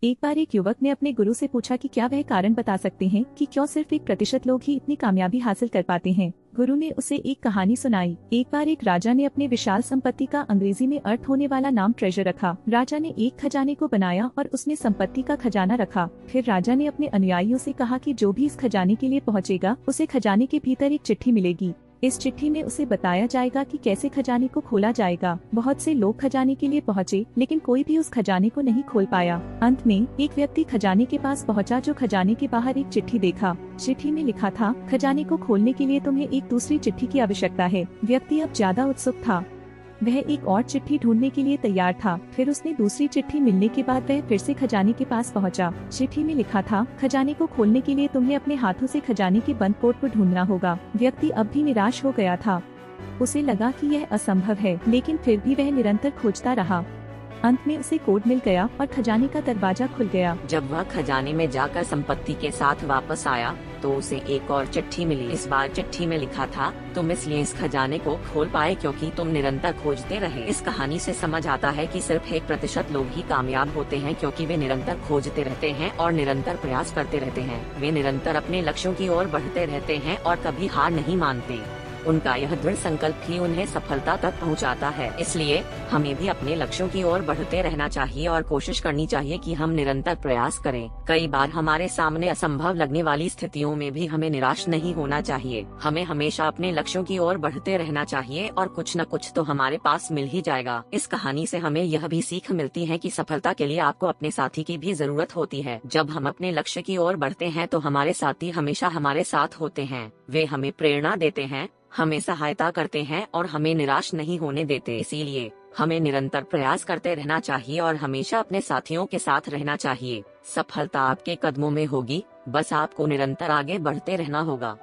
एक बार एक युवक ने अपने गुरु से पूछा कि क्या वह कारण बता सकते हैं कि क्यों सिर्फ 1% लोग ही इतनी कामयाबी हासिल कर पाते हैं। गुरु ने उसे एक कहानी सुनाई। एक बार एक राजा ने अपने विशाल संपत्ति का अंग्रेजी में अर्थ होने वाला नाम ट्रेजर रखा। राजा ने एक खजाने को बनाया और उसमें संपत्ति का खजाना रखा। फिर राजा ने अपने अनुयायियों से कहा कि जो भी इस खजाने के लिए पहुँचेगा उसे खजाने के भीतर एक चिट्ठी मिलेगी। इस चिट्ठी में उसे बताया जाएगा कि कैसे खजाने को खोला जाएगा। बहुत से लोग खजाने के लिए पहुँचे, लेकिन कोई भी उस खजाने को नहीं खोल पाया। अंत में एक व्यक्ति खजाने के पास पहुँचा जो खजाने के बाहर एक चिट्ठी देखा। चिट्ठी में लिखा था, खजाने को खोलने के लिए तुम्हें एक दूसरी चिट्ठी की आवश्यकता है। व्यक्ति अब ज्यादा उत्सुक था। वह एक और चिट्ठी ढूंढने के लिए तैयार था। फिर उसने दूसरी चिट्ठी मिलने के बाद वह फिर से खजाने के पास पहुंचा। चिट्ठी में लिखा था, खजाने को खोलने के लिए तुम्हें अपने हाथों से खजाने के बंद कोड को ढूंढना होगा। व्यक्ति अब भी निराश हो गया था। उसे लगा कि यह असंभव है, लेकिन फिर भी वह निरंतर खोजता रहा। अंत में उसे कोड मिल गया और खजाने का दरवाजा खुल गया। जब वह खजाने में जाकर संपत्ति के साथ वापस आया तो उसे एक और चिट्ठी मिली। इस बार चिट्ठी में लिखा था, तुम इसलिए इस खजाने को खोल पाए क्योंकि तुम निरंतर खोजते रहे। इस कहानी से समझ आता है कि सिर्फ 1% लोग ही कामयाब होते हैं क्योंकि वे निरंतर खोजते रहते हैं और निरंतर प्रयास करते रहते हैं। वे निरंतर अपने लक्ष्यों की ओर बढ़ते रहते हैं और कभी हार नहीं मानते। उनका यह दृढ़ संकल्प ही उन्हें सफलता तक पहुंचाता है। इसलिए हमें भी अपने लक्ष्यों की ओर बढ़ते रहना चाहिए और कोशिश करनी चाहिए कि हम निरंतर प्रयास करें। कई बार हमारे सामने असंभव लगने वाली स्थितियों में भी हमें निराश नहीं होना चाहिए। हमें हमेशा अपने लक्ष्यों की ओर बढ़ते रहना चाहिए और कुछ न कुछ तो हमारे पास मिल ही जाएगा। इस कहानी से हमें यह भी सीख मिलती है कि सफलता के लिए आपको अपने साथी की भी जरूरत होती है। जब हम अपने लक्ष्य की ओर बढ़ते हैं तो हमारे साथी हमेशा हमारे साथ होते हैं। वे हमें प्रेरणा देते हैं, हमें सहायता करते हैं और हमें निराश नहीं होने देते। इसीलिए हमें निरंतर प्रयास करते रहना चाहिए और हमेशा अपने साथियों के साथ रहना चाहिए। सफलता आपके कदमों में होगी, बस आपको निरंतर आगे बढ़ते रहना होगा।